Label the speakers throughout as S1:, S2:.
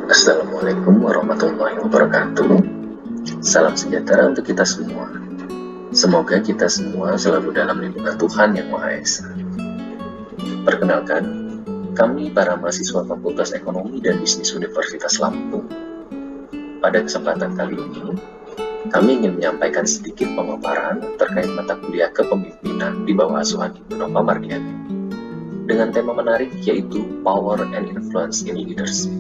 S1: Assalamualaikum warahmatullahi wabarakatuh. Salam sejahtera untuk kita semua. Semoga kita semua selalu dalam lindungan Tuhan Yang Maha Esa. Perkenalkan, kami para mahasiswa Fakultas Ekonomi dan Bisnis Universitas Lampung. Pada kesempatan kali ini, kami ingin menyampaikan sedikit pemaparan terkait mata kuliah kepemimpinan di bawah asuhan Ibu Nova Mardiani dengan tema menarik yaitu Power and Influence in Leadership.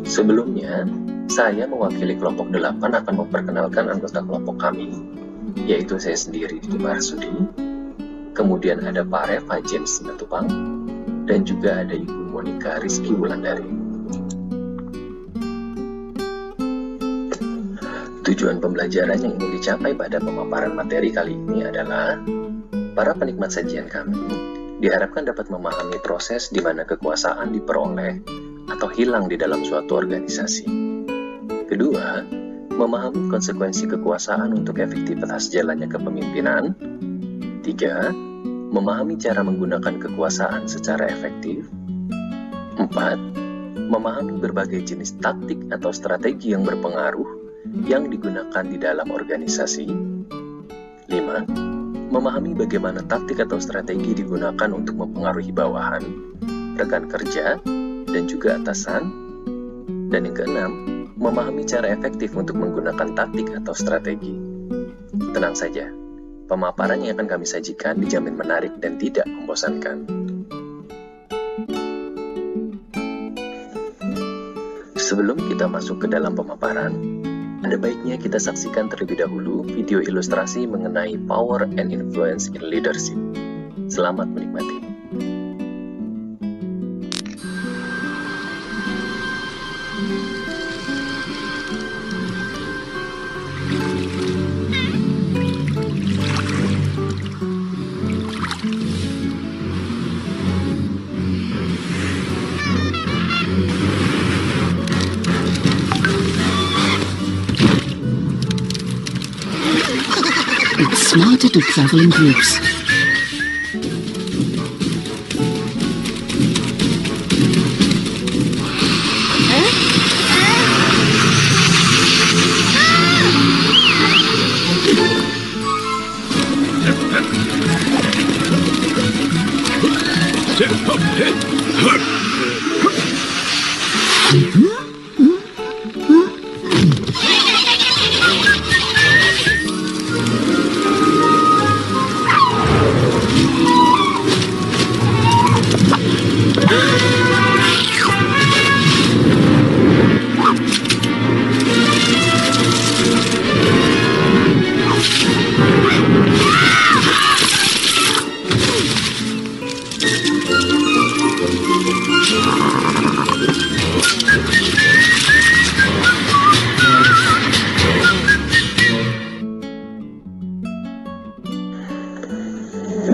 S1: Sebelumnya, saya mewakili kelompok 8 akan memperkenalkan anggota kelompok kami, yaitu saya sendiri, Didi Marsudi, kemudian ada Pak Reva James Simatupang, dan juga ada Ibu Monica Rizky Wulandari. Tujuan pembelajaran yang ingin dicapai pada pemaparan materi kali ini adalah para penikmat sajian kami diharapkan dapat memahami proses di mana kekuasaan diperoleh atau hilang di dalam suatu organisasi. Kedua, memahami konsekuensi kekuasaan untuk efektivitas jalannya kepemimpinan. Tiga, memahami cara menggunakan kekuasaan secara efektif. Empat, memahami berbagai jenis taktik atau strategi yang berpengaruh yang digunakan di dalam organisasi. Lima, memahami bagaimana taktik atau strategi digunakan untuk mempengaruhi bawahan, rekan kerja, dan juga atasan. Dan yang keenam, memahami cara efektif untuk menggunakan taktik atau strategi. Tenang saja, pemaparan yang akan kami sajikan dijamin menarik dan tidak membosankan. Sebelum kita masuk ke dalam pemaparan, ada baiknya kita saksikan terlebih dahulu video ilustrasi mengenai Power and Influence in Leadership. Selamat menikmati.
S2: It's smarter to travel in groups.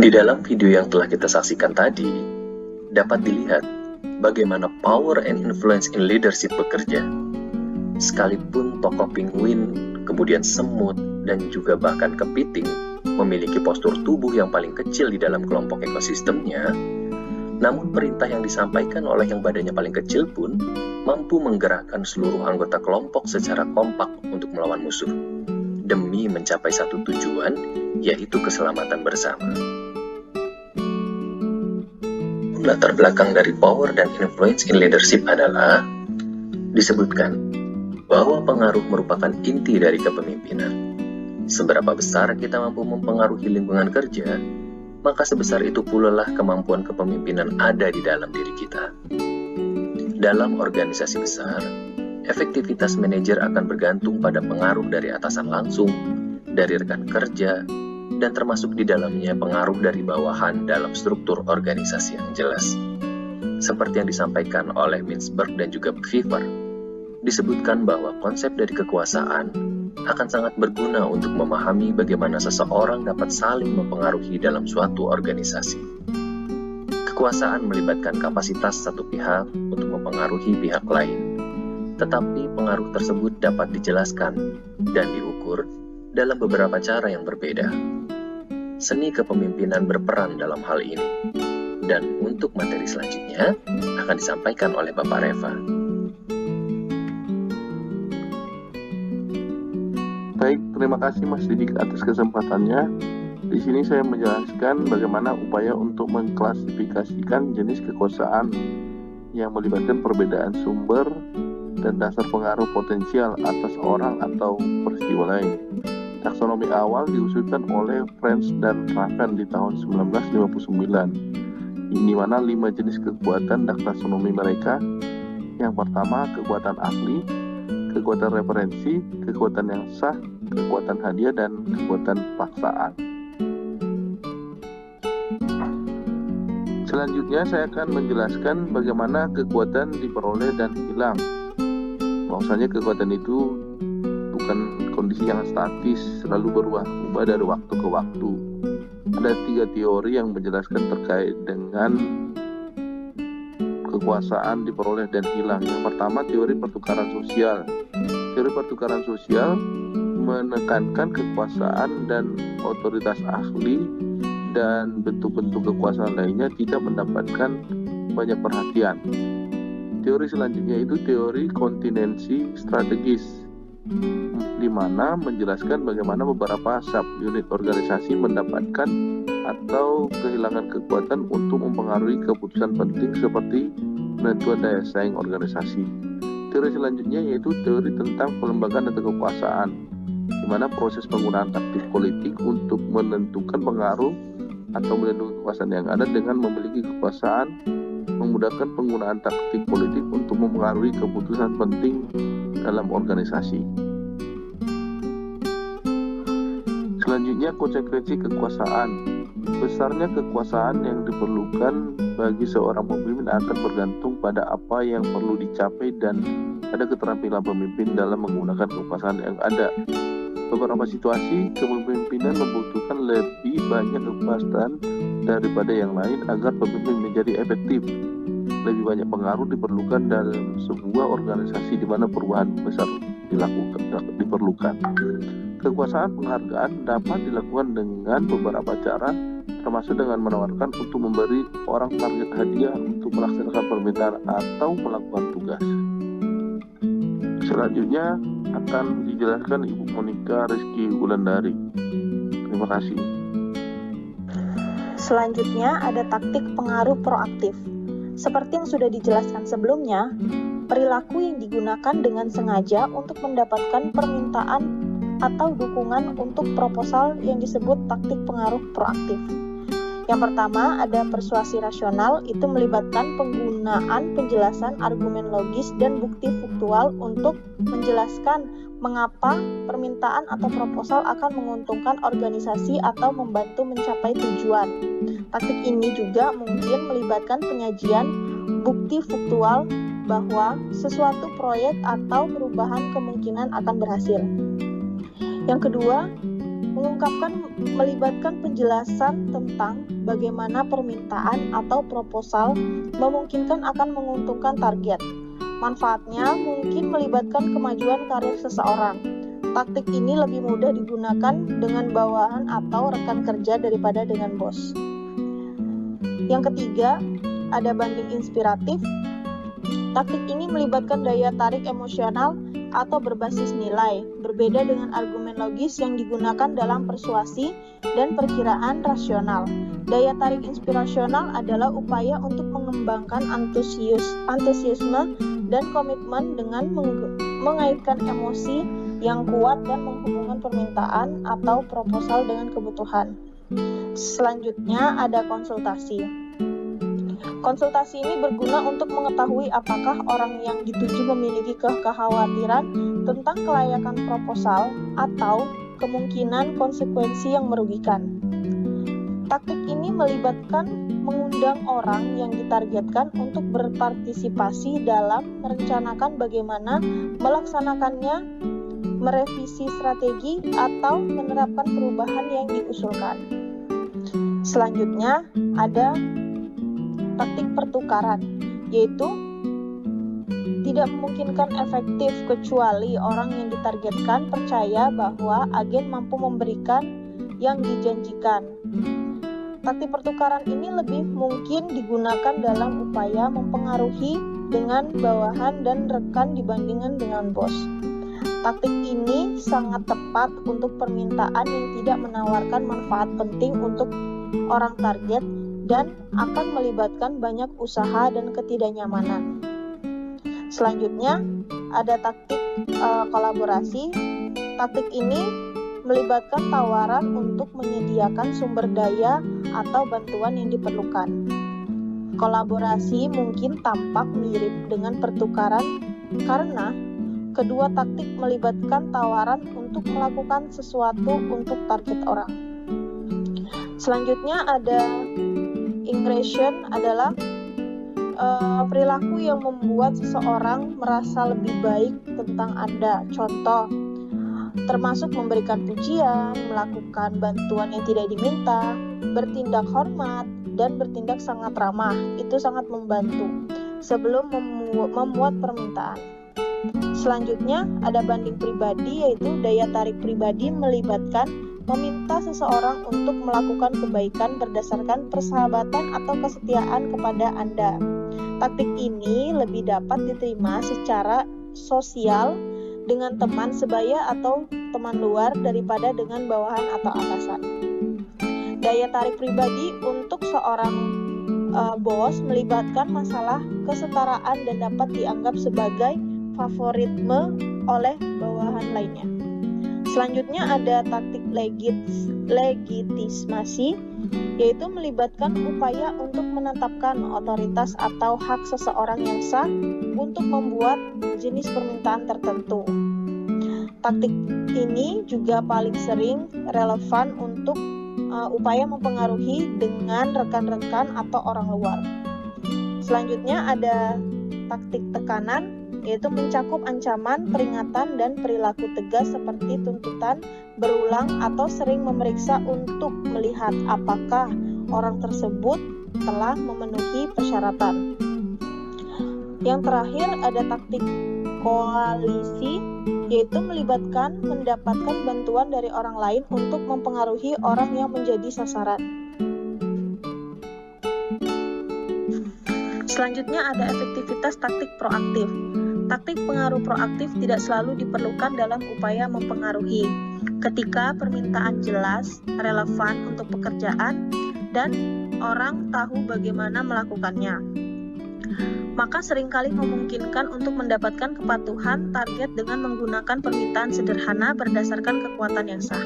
S1: Di dalam video yang telah kita saksikan tadi, dapat dilihat bagaimana power and influence in leadership bekerja. Sekalipun tokoh penguin, kemudian semut, dan juga bahkan kepiting memiliki postur tubuh yang paling kecil di dalam kelompok ekosistemnya, namun perintah yang disampaikan oleh yang badannya paling kecil pun mampu menggerakkan seluruh anggota kelompok secara kompak untuk melawan musuh, demi mencapai satu tujuan, yaitu keselamatan bersama. Latar belakang dari power dan influence in leadership adalah disebutkan bahwa pengaruh merupakan inti dari kepemimpinan. Seberapa besar kita mampu mempengaruhi lingkungan kerja, maka sebesar itu pula lah kemampuan kepemimpinan ada di dalam diri kita. Dalam organisasi besar, efektivitas manajer akan bergantung pada pengaruh dari atasan langsung, dari rekan kerja, dan termasuk di dalamnya pengaruh dari bawahan dalam struktur organisasi yang jelas. Seperti yang disampaikan oleh Mintzberg dan juga Beaver, disebutkan bahwa konsep dari kekuasaan akan sangat berguna untuk memahami bagaimana seseorang dapat saling mempengaruhi dalam suatu organisasi. Kekuasaan melibatkan kapasitas satu pihak untuk mempengaruhi pihak lain, tetapi pengaruh tersebut dapat dijelaskan dan diukur dalam beberapa cara yang berbeda. Seni kepemimpinan berperan dalam hal ini. Dan untuk materi selanjutnya akan disampaikan oleh Bapak Reva.
S3: Baik, terima kasih Mas Didik atas kesempatannya. Di sini saya menjelaskan bagaimana upaya untuk mengklasifikasikan jenis kekuasaan yang melibatkan perbedaan sumber dan dasar pengaruh potensial atas orang atau peristiwa lain. Taksonomi awal diusulkan oleh French dan Raven di tahun 1959. Di mana 5 jenis kekuatan taksonomi mereka. Yang pertama, kekuatan ahli, kekuatan referensi, kekuatan yang sah, kekuatan hadiah, dan kekuatan paksaan. Selanjutnya saya akan menjelaskan bagaimana kekuatan diperoleh dan hilang. Bahwasanya kekuatan itu bukan kondisi yang statis, selalu berubah-ubah dari waktu ke waktu. Ada 3 teori yang menjelaskan terkait dengan kekuasaan diperoleh dan hilang. Yang pertama, teori pertukaran sosial. Teori pertukaran sosial menekankan kekuasaan dan otoritas ahli dan bentuk-bentuk kekuasaan lainnya tidak mendapatkan banyak perhatian. Teori selanjutnya itu teori kontinensi strategis, di mana menjelaskan bagaimana beberapa sub-unit organisasi mendapatkan atau kehilangan kekuatan untuk mempengaruhi keputusan penting seperti penentuan daya saing organisasi. Teori selanjutnya yaitu teori tentang pelembagaan atau kekuasaan, di mana proses penggunaan taktik politik untuk menentukan pengaruh atau melindungi kekuasaan yang ada dengan memiliki kekuasaan, memudahkan penggunaan taktik politik untuk mempengaruhi keputusan penting dalam organisasi. Selanjutnya, konsekuensi kekuasaan. Besarnya kekuasaan yang diperlukan bagi seorang pemimpin akan bergantung pada apa yang perlu dicapai dan ada keterampilan pemimpin dalam menggunakan kekuasaan yang ada. Beberapa situasi kepemimpinan membutuhkan lebih banyak kekuasaan daripada yang lain agar pemimpin menjadi efektif. Lebih banyak pengaruh diperlukan dalam sebuah organisasi di mana perubahan besar diperlukan. Kekuasaan penghargaan dapat dilakukan dengan beberapa cara, termasuk dengan menawarkan untuk memberi orang target hadiah untuk melaksanakan permintaan atau melakukan tugas. Selanjutnya akan dijelaskan Ibu Monica Rizky Wulandari. Terima kasih.
S4: Selanjutnya ada taktik pengaruh proaktif. Seperti yang sudah dijelaskan sebelumnya, perilaku yang digunakan dengan sengaja untuk mendapatkan permintaan atau dukungan untuk proposal yang disebut taktik pengaruh proaktif. Yang pertama ada persuasi rasional, itu melibatkan penggunaan penjelasan argumen logis dan bukti faktual untuk menjelaskan mengapa permintaan atau proposal akan menguntungkan organisasi atau membantu mencapai tujuan. Taktik ini juga mungkin melibatkan penyajian bukti faktual bahwa sesuatu proyek atau perubahan kemungkinan akan berhasil. Yang kedua, melibatkan penjelasan tentang bagaimana permintaan atau proposal memungkinkan akan menguntungkan target. Manfaatnya mungkin melibatkan kemajuan karir seseorang. Taktik ini lebih mudah digunakan dengan bawahan atau rekan kerja daripada dengan bos. Yang ketiga, ada banding inspiratif. Taktik ini melibatkan daya tarik emosional atau berbasis nilai, berbeda dengan argumen logis yang digunakan dalam persuasi dan perkiraan rasional. Daya tarik inspirasional adalah upaya untuk mengembangkan antusiasme dan komitmen dengan mengaitkan emosi yang kuat dan menghubungkan permintaan atau proposal dengan kebutuhan. Selanjutnya ada konsultasi. Konsultasi ini berguna untuk mengetahui apakah orang yang dituju memiliki kekhawatiran tentang kelayakan proposal atau kemungkinan konsekuensi yang merugikan. Taktik ini melibatkan mengundang orang yang ditargetkan untuk berpartisipasi dalam merencanakan bagaimana melaksanakannya, merevisi strategi, atau menerapkan perubahan yang diusulkan. Selanjutnya ada taktik pertukaran, yaitu tidak memungkinkan efektif kecuali orang yang ditargetkan percaya bahwa agen mampu memberikan yang dijanjikan. Taktik pertukaran ini lebih mungkin digunakan dalam upaya mempengaruhi dengan bawahan dan rekan dibandingkan dengan bos. Taktik ini sangat tepat untuk permintaan yang tidak menawarkan manfaat penting untuk orang target dan akan melibatkan banyak usaha dan ketidaknyamanan. Selanjutnya, ada taktik kolaborasi. Taktik ini melibatkan tawaran untuk menyediakan sumber daya atau bantuan yang diperlukan. Kolaborasi mungkin tampak mirip dengan pertukaran karena kedua taktik melibatkan tawaran untuk melakukan sesuatu untuk target orang. Selanjutnya ada ingression adalah perilaku yang membuat seseorang merasa lebih baik tentang Anda. Contoh, termasuk memberikan pujian, melakukan bantuan yang tidak diminta, bertindak hormat, dan bertindak sangat ramah. Itu sangat membantu sebelum memuat permintaan. Selanjutnya ada banding pribadi, yaitu daya tarik pribadi melibatkan meminta seseorang untuk melakukan kebaikan berdasarkan persahabatan atau kesetiaan kepada Anda. Taktik ini lebih dapat diterima secara sosial dengan teman sebaya atau teman luar daripada dengan bawahan atau atasan. Daya tarik pribadi untuk seorang bos melibatkan masalah kesetaraan dan dapat dianggap sebagai favoritme oleh bawahan lainnya. Selanjutnya ada taktik legitimasi, yaitu melibatkan upaya untuk menetapkan otoritas atau hak seseorang yang sah untuk membuat jenis permintaan tertentu. Taktik ini juga paling sering relevan untuk upaya mempengaruhi dengan rekan-rekan atau orang luar. Selanjutnya ada taktik tekanan, yaitu mencakup ancaman, peringatan, dan perilaku tegas seperti tuntutan berulang atau sering memeriksa untuk melihat apakah orang tersebut telah memenuhi persyaratan. Yang terakhir ada taktik koalisi, yaitu melibatkan mendapatkan bantuan dari orang lain untuk mempengaruhi orang yang menjadi sasaran. Selanjutnya ada efektivitas taktik proaktif. Taktik pengaruh proaktif tidak selalu diperlukan dalam upaya mempengaruhi. Ketika permintaan jelas, relevan untuk pekerjaan, dan orang tahu bagaimana melakukannya, maka seringkali memungkinkan untuk mendapatkan kepatuhan target dengan menggunakan permintaan sederhana berdasarkan kekuatan yang sah.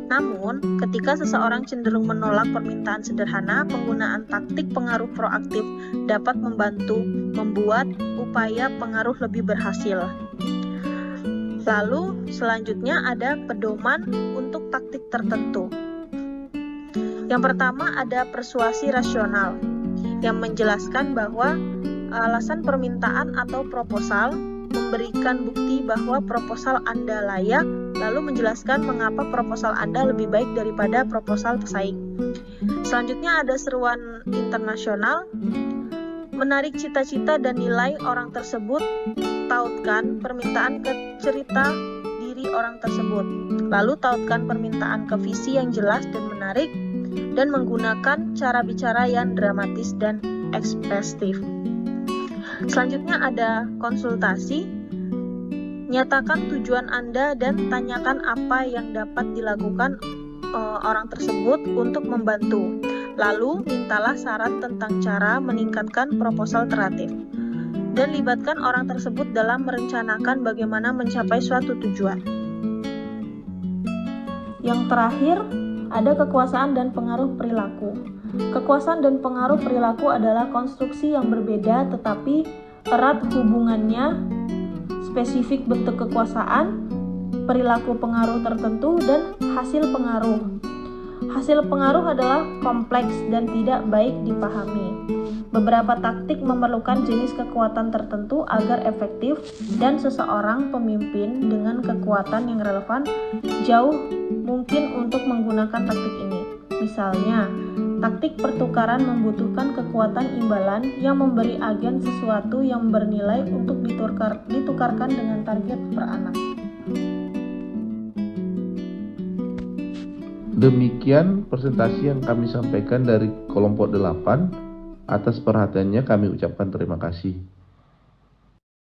S4: Namun, ketika seseorang cenderung menolak permintaan sederhana, penggunaan taktik pengaruh proaktif dapat membantu membuat upaya pengaruh lebih berhasil. Lalu, selanjutnya ada pedoman untuk taktik tertentu. Yang pertama ada persuasi rasional, yang menjelaskan bahwa alasan permintaan atau proposal memberikan bukti bahwa proposal Anda layak, lalu menjelaskan mengapa proposal Anda lebih baik daripada proposal pesaing. Selanjutnya ada seruan internasional, menarik cita-cita dan nilai orang tersebut, tautkan permintaan ke cerita diri orang tersebut, lalu tautkan permintaan ke visi yang jelas dan menarik, dan menggunakan cara bicara yang dramatis dan ekspresif. Selanjutnya ada konsultasi, nyatakan tujuan Anda dan tanyakan apa yang dapat dilakukan orang tersebut untuk membantu. Lalu mintalah saran tentang cara meningkatkan proposal kreatif dan libatkan orang tersebut dalam merencanakan bagaimana mencapai suatu tujuan. Yang terakhir ada kekuasaan dan pengaruh perilaku. Kekuasaan dan pengaruh perilaku adalah konstruksi yang berbeda tetapi erat hubungannya, spesifik bentuk kekuasaan, perilaku pengaruh tertentu, dan hasil pengaruh. Hasil pengaruh adalah kompleks dan tidak baik dipahami. Beberapa taktik memerlukan jenis kekuatan tertentu agar efektif, dan seseorang pemimpin dengan kekuatan yang relevan jauh mungkin untuk menggunakan taktik ini. Misalnya, taktik pertukaran membutuhkan kekuatan imbalan yang memberi agen sesuatu yang bernilai untuk ditukarkan dengan target per anak.
S3: Demikian presentasi yang kami sampaikan dari kelompok 8. Atas perhatiannya kami ucapkan terima kasih.